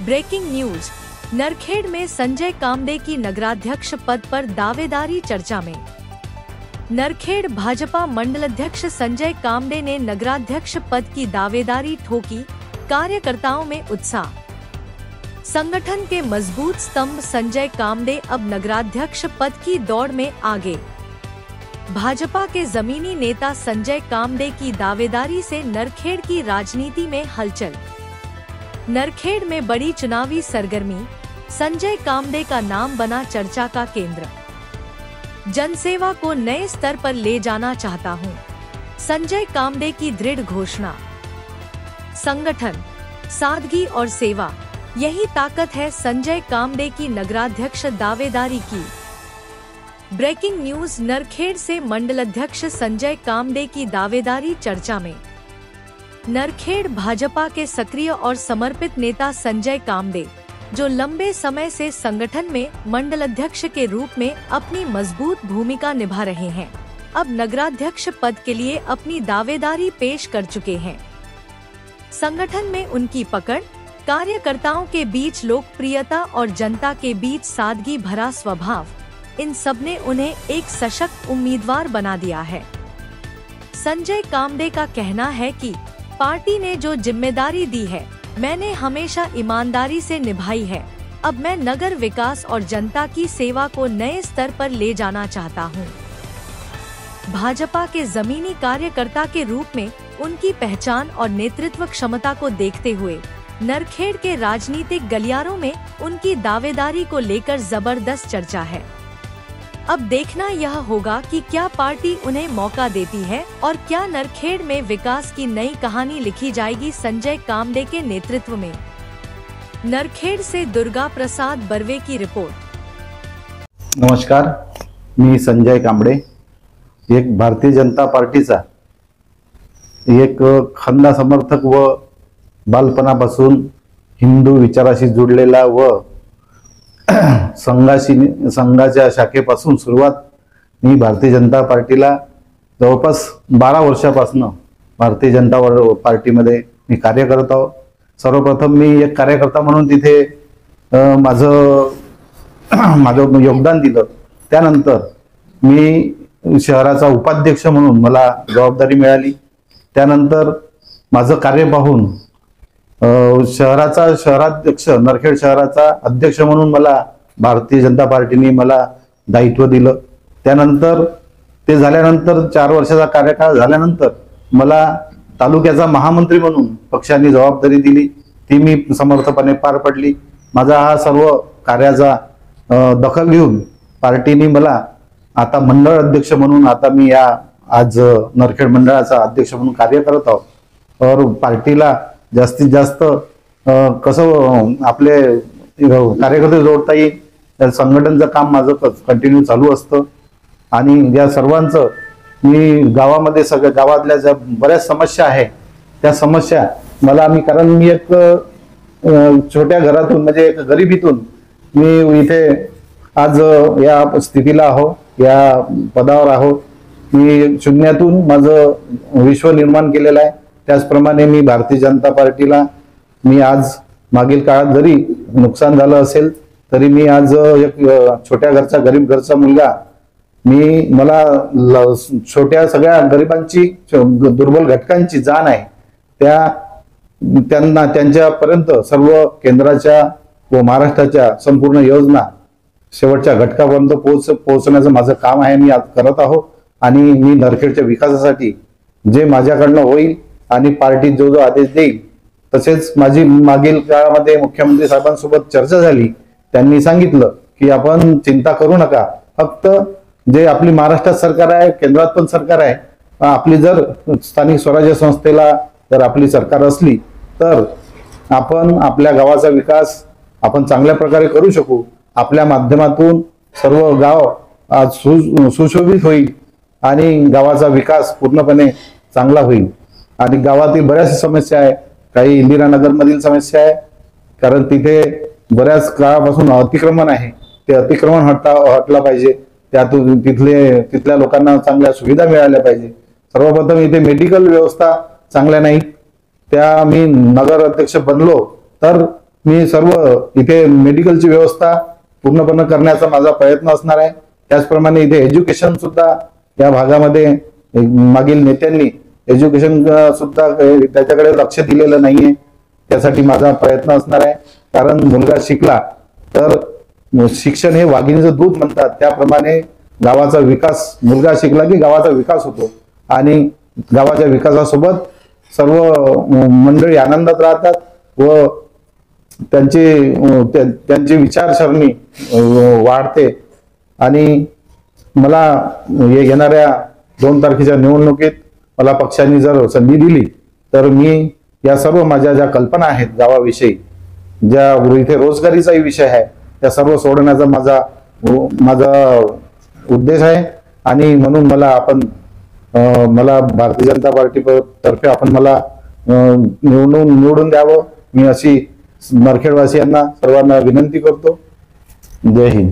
Breaking news. Narkhed में संजय कामडे की नगराध्यक्ष पद पर दावेदारी चर्चा में। नरखेड़ भाजपा मंडलाध्यक्ष संजय कामडे ने नगराध्यक्ष पद की दावेदारी ठोकी, कार्यकर्ताओं में उत्साह। संगठन के मजबूत स्तंभ संजय कामडे अब नगराध्यक्ष पद की दौड़ में आगे। भाजपा के जमीनी नेता संजय कामडे की दावेदारी से नरखेड़ की राजनीति में हलचल। नरखेड़ में बड़ी चुनावी सरगर्मी, संजय कामडे का नाम बना चर्चा का केंद्र। जनसेवा को नए स्तर पर ले जाना चाहता हूं, संजय कामडे की दृढ़ घोषणा। संगठन, सादगी और सेवा, यही ताकत है संजय कामडे की नगराध्यक्ष दावेदारी की। Breaking news. नरखेड़ से मंडलाध्यक्ष संजय कामडे की दावेदारी चर्चा में। नरखेड़ भाजपा के सक्रिय और समर्पित नेता संजय कामडे, जो लंबे समय से संगठन में मंडलाध्यक्ष के रूप में अपनी मजबूत भूमिका निभा रहे हैं, अब नगराध्यक्ष पद के लिए अपनी दावेदारी पेश कर चुके हैं। संगठन में उनकी पकड़, कार्यकर्ताओं के बीच लोकप्रियता और जनता के बीच सादगी भरा स्वभाव, इन सब ने उन्हें एक सशक्त उम्मीदवार बना दिया है। संजय कामडे का कहना है कि पार्टी ने जो जिम्मेदारी दी है, मैंने हमेशा ईमानदारी से निभाई है। अब मैं नगर विकास और जनता की सेवा को नए स्तर पर ले जाना चाहता हूं। भाजपा के जमीनी कार्यकर्ता के रूप में उनकी पहचान और नेतृत्व क्षमता को देखते हुए नरखेड़ के राजनीतिक गलियारों में उनकी दावेदारी को लेकर जबरदस्त चर्चा है। अब देखना यह होगा कि क्या पार्टी उन्हें मौका देती है और क्या नरखेड़ में विकास की नई कहानी लिखी जाएगी संजय कामडे के नेतृत्व में। नरखेड़ से दुर्गा प्रसाद बर्वे की रिपोर्ट। नमस्कार, मी संजय कामडे, एक भारतीय जनता पार्टीचा एक खंदा समर्थक व बालपणापासून हिंदू विचाराशी जुडलेला व संघाच्या शाखेपासून सुरुवात मी भारतीय जनता पार्टीला जवळपास 12 वर्षापासून भारतीय जनता पार्टीमध्ये मी कार्य करत आहो। सर्वप्रथम मी एक कार्यकर्ता म्हणून तिथे माझं योगदान दिलं। त्यानंतर मी शहराचा उपाध्यक्ष म्हणून मला जबाबदारी मिळाली। त्यानंतर माझं कार्य पाहून शहराध्यक्ष, नरखेड़ शहराचा अध्यक्ष म्हणून मला भारतीय जनता पार्टीने मला दायित्व दिलं। त्यानंतर ते झाल्यानंतर 4 वर्षाचा कार्यकाळ झाल्यानंतर मला तालुक्याचा महामंत्री म्हणून पक्षाने जबाबदारी दिली, ती मी समर्थपणे पार पडली। माझा हा सर्व कार्याचा दखल घेऊन पार्टीने मला आता मंडळ अध्यक्ष म्हणून आता मी आज नरखेड़ मंडळाचा अध्यक्ष म्हणून कार्य करत आहोत। और पार्टीला जास्तीत जास्त कसं आपले कार्यकर्ते जोडता येईल, संघटनचं काम माझं कंटिन्यू चालू असतं। आणि या सर्वांचं मी गावामध्ये सगळ्या गावातल्या ज्या बऱ्याच समस्या आहे त्या समस्या कारण मी एक छोट्या घरातून म्हणजे एक गरिबीतून मी इथे आज या स्थितीला आहो, या पदावर आहो। मी शून्यातून माझं विश्व निर्माण केलेलं आहे। त्याचप्रमाणे मी भारतीय जनता पार्टीला मी आज मागील काळात जरी नुकसान झालं असेल तरी मी आज एक छोट्या घरचा गरीब घरचा मुलगा, मला छोट्या सगळ्या गरिबांची, दुर्बल घटकांची जाण आहे, त्यांना त्यांच्यापर्यंत सर्व केंद्राच्या व महाराष्ट्राच्या संपूर्ण योजना शेवटच्या घटकापर्यंत पोहोचण्याचं माझं काम आहे, मी आज करत आहो। आणि मी नरखेड़च्या विकासासाठी जे माझ्याकडनं होईल आणि पार्टी जो आदेश देईल, तसेच माझी मागील काळामध्ये मुख्यमंत्री साहेबांसोबत चर्चा झाली। त्यांनी सांगितलं की आपण चिंता करू नका, फक्त जे आपली महाराष्ट्रात सरकार आहे, केंद्रात पण सरकार आहे, आपली जर स्थानिक स्वराज्य संस्थेला जर आपली सरकार असली तर आपण आपल्या गावाचा विकास आपण चांगल्या प्रकारे करू शकू। आपल्या माध्यमातून सर्व गाव आज सुशोभित होईल आणि गावाचा विकास पूर्णपणे चांगला होईल। आणि गावातील बऱ्याच समस्या आहे, काही इंदिरानगर मधील समस्या आहे, कारण तिथे बऱ्याच काळापासून अतिक्रमण आहे, ते अतिक्रमण हटला पाहिजे। त्यातून तिथल्या लोकांना चांगल्या सुविधा मिळाल्या पाहिजे। सर्वप्रथम इथे मेडिकल व्यवस्था चांगल्या नाही, त्या मी नगर अध्यक्ष बनलो तर मी सर्व इथे मेडिकलची व्यवस्था पूर्णपणे करण्याचा माझा प्रयत्न असणार आहे. त्याचप्रमाणे इथे एज्युकेशन सुद्धा या भागामध्ये मागील नेत्यांनी एज्युकेशन सुद्धा त्याच्याकडे लक्ष दिलेलं नाहीये. त्यासाठी माझा प्रयत्न असणार आहे. कारण मुलगा शिकला तर शिक्षण हे वाघिणीचं दूध म्हणतात, त्याप्रमाणे गावाचा विकास, मुलगा शिकला की गावाचा विकास होतो आणि गावाच्या विकासासोबत सर्व मंडळी आनंदात राहतात व त्यांची विचारसरणी वाढते. आणि मला येणाऱ्या 2 तारखेच्या निवडणुकीत मला पक्षाने जर संधी दिली तर मी या सर्व माझ्या ज्या कल्पना आहेत गावाविषयी, ज्या इथे रोजगारीचाही विषय आहे, त्या सर्व सोडवण्याचा माझा उद्देश आहे. आणि म्हणून मला भारतीय जनता पार्टी तर्फे आपण मला निवडून द्यावं, मी अशी नरखेडवासियांना सर्वांना विनंती करतो. जय हिंद.